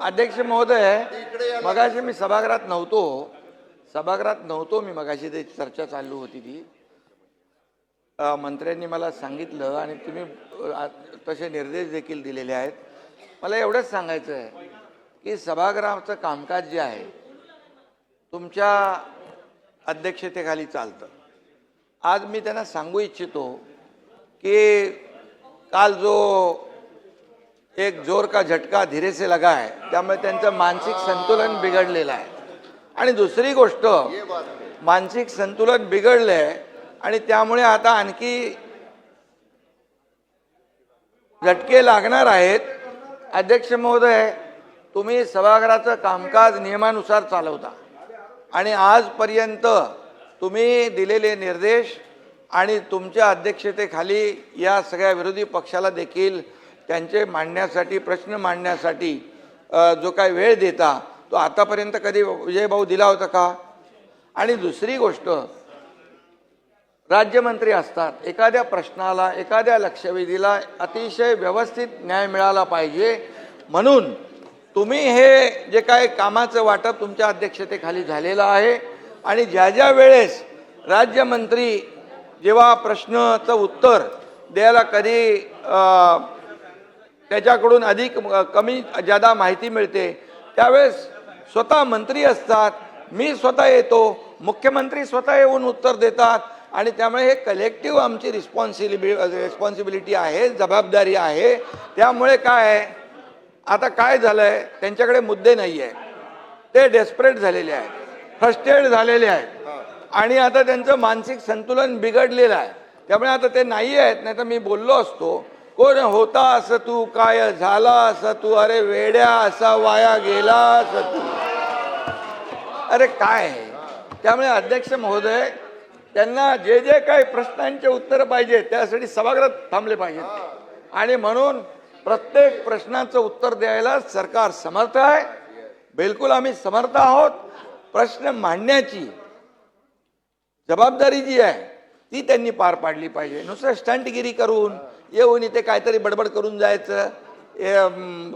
अध्यक्ष महोदय, मगाशी मी सभागृहात नव्हतो मी मगाशी ते चर्चा चालू होती ती मंत्र्यांनी मला सांगितलं आणि तुम्ही तसे निर्देश देखील दिलेले आहेत. मला एवढंच सांगायचं आहे की सभागृहाचं कामकाज जे आहे तुमच्या अध्यक्षतेखाली चालतं. आज मी त्यांना सांगू इच्छितो की काल जो एक जोर का झटका धीरे से लगा है, त्यामुळे त्यांचं मानसिक संतुलन बिघडलेलं आहे. आणि दुसरी गोष्ट, मानसिक संतुलन बिघडलंय आणि त्यामुळे आता आणखी झटके लागणार आहेत. अध्यक्ष महोदय, तुम्ही सभागृहाचं कामकाज नियमानुसार चालवता आणि आजपर्यंत तुम्ही दिलेले निर्देश आणि तुमच्या अध्यक्षतेखाली या सगळ्या विरोधी पक्षाला देखील त्यांचे मांडण्यासाठी, प्रश्न मांडण्यासाठी जो काही वेळ देता तो आतापर्यंत कधी विजय भाऊ दिला होता का? आणि दुसरी गोष्ट, राज्यमंत्री असतात, एखाद्या प्रश्नाला, एखाद्या लक्षवेधीला अतिशय व्यवस्थित न्याय मिळाला पाहिजे. म्हणून तुम्ही हे जे काही कामाचं वाटप तुमच्या अध्यक्षतेखाली झालेलं आहे आणि ज्या ज्या वेळेस राज्यमंत्री जेव्हा प्रश्नाचं उत्तर द्यायला कधी त्याच्याकडून अधिक कमी जादा माहिती मिळते त्यावेळेस स्वतः मंत्री असतात, मी स्वतः येतो, मुख्यमंत्री स्वतः येऊन उत्तर देतात आणि त्यामुळे हे कलेक्टिव्ह आमची रिस्पॉन्सिबिलिटी आहे, जबाबदारी आहे. त्यामुळे काय आहे, आता काय झालंय, त्यांच्याकडे मुद्दे नाही आहे, ते डेस्परेट झालेले आहेत, फ्रस्ट्रेट झालेले आहेत आणि आता त्यांचं मानसिक संतुलन बिघडलेलं आहे. त्यामुळे आता ते नाही आहेत. नाही तर मी बोललो असतो, कोण होता असं तू, काय झाला असं तू, अरे वेड्या असा वाया गेला असं तू, अरे काय. त्यामुळे अध्यक्ष महोदय, त्यांना जे जे काही प्रश्नांचे उत्तर पाहिजे त्यासाठी सभागृहात थांबले पाहिजेत आणि म्हणून प्रत्येक प्रश्नाचं उत्तर द्यायला सरकार समर्थ आहे. बिलकुल आम्ही समर्थ आहोत. प्रश्न मांडण्याची जबाबदारी जी आहे ती त्यांनी पार पाडली पाहिजे. नुसतं स्टंटगिरी करून येऊन इथे काहीतरी बडबड करून जायचं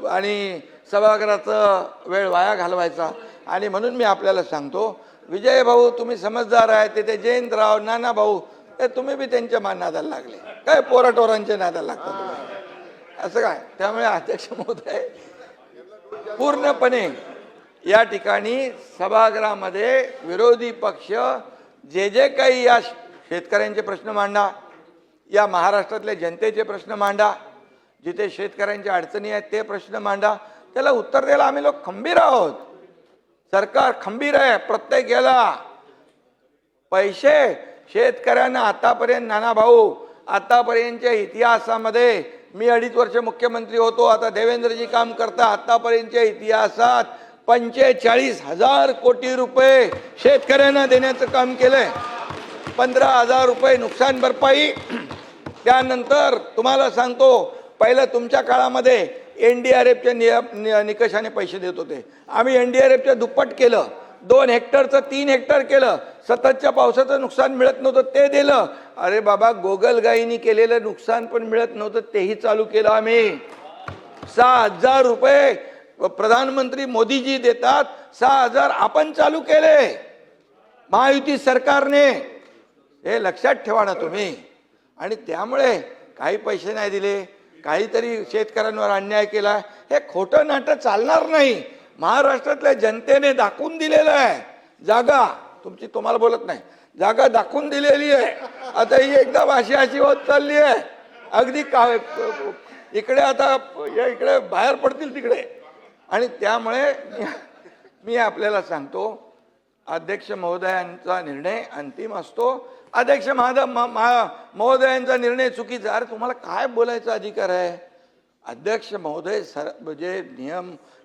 आणि सभागृहाचा वेळ वाया घालवायचा. आणि म्हणून मी आपल्याला सांगतो, विजय भाऊ तुम्ही समजदार आहे, ते जयंतराव, नाना भाऊ, तुम्ही बी त्यांच्या नादाला लागले, काय पोराटोरांच्या नादाला लागतात तुम्ही असं काय. त्यामुळे अध्यक्ष महोदय, पूर्णपणे या ठिकाणी सभागृहामध्ये विरोधी पक्ष जे जे काही या शेतकऱ्यांचे प्रश्न मांडा, या महाराष्ट्रातल्या जनतेचे प्रश्न मांडा, जिथे शेतकऱ्यांच्या अडचणी आहेत ते प्रश्न मांडा, त्याला उत्तर द्यायला आम्ही लोक खंबीर आहोत. सरकार खंबीर आहे. प्रत्येक याला पैसे शेतकऱ्यांना आतापर्यंत, नाना भाऊ, आतापर्यंतच्या इतिहासामध्ये मी 2.5 वर्ष मुख्यमंत्री होतो, आता देवेंद्रजी काम करता, आतापर्यंतच्या इतिहासात 45,000 कोटी रुपये शेतकऱ्यांना देण्याचं काम केलंय. 15,000 रुपये नुकसान भरपाई. त्यानंतर तुम्हाला सांगतो, पहिलं तुमच्या काळामध्ये NDRFच्या निकषाने पैसे देत होते, आम्ही NDRFच्या दुप्पट केलं, 2 हेक्टरचं 3 हेक्टर केलं. सततच्या पावसाचं नुकसान मिळत नव्हतं ते दिलं. अरे बाबा, गोगलगाईनी केलेलं नुकसान पण मिळत नव्हतं तेही चालू केलं आम्ही. 6,000 रुपये प्रधानमंत्री मोदीजी देतात, 6,000 आपण चालू केले महायुती सरकारने. हे लक्षात ठेवा ना तुम्ही. आणि त्यामुळे काही पैसे नाही दिले, काहीतरी शेतकऱ्यांवर अन्याय केला, हे खोटं नाटक चालणार नाही. महाराष्ट्रातल्या जनतेने दाखवून दिलेलं आहे जागा, तुमची तुम्हाला बोलत नाही, जागा दाखवून दिलेली आहे. आता ही एकदम अशी होत चालली आहे, अगदी काय इकडे आता इकडे बाहेर पडतील तिकडे. आणि त्यामुळे मी आपल्याला सांगतो, अध्यक्ष महोदयांचा निर्णय अंतिम असतो. अध्यक्ष महोदयांचा निर्णय चुकीचा, अरे तुम्हाला काय बोलायचा अधिकार आहे? अध्यक्ष महोदय, जे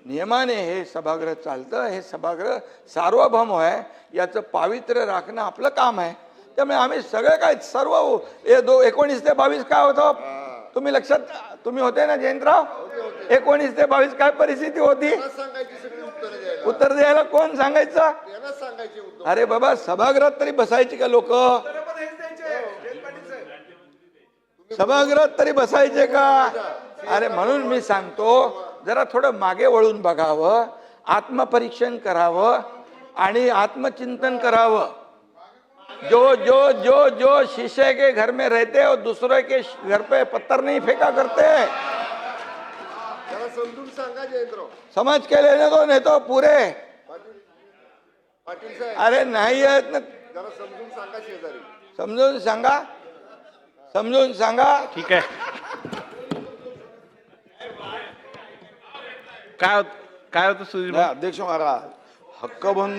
नियमाने हे सभागृह चालतं, हे सभागृह सार्वभौम आहे, याचं पावित्र्य राखणं आपलं काम आहे. त्यामुळे आम्ही सगळे काय सर्व 19 ते 22 काय होतं तुम्ही लक्षात, तुम्ही होते ना जयंतराव, 19 ते 22 काय परिस्थिती होती, उत्तर द्यायला कोण सांगायचं? अरे बाबा, सभागृहात तरी बसायची का लोक? सभागृहात तरी बसायचे का? अरे म्हणून मी सांगतो जरा थोडं मागे वळून बघावं, आत्मपरीक्षण करावं आणि आत्मचिंतन करावं. जो जो जो जो शीशे के घर में रहते और दूसरे के घर पे पत्थर नहीं फेंका करते. जरा समजून सांगा जयंतराव. समज के लेने दो नहीं तो पूरे. पाटील साहेब अरे नाही आहेत ना, जरा समजून सांगा शेजारी. समजून सांगा, समजून सांगा. ठीक आहे. काय होतं सुधीर भाऊ? अध्यक्ष महाराज, हक्कभंग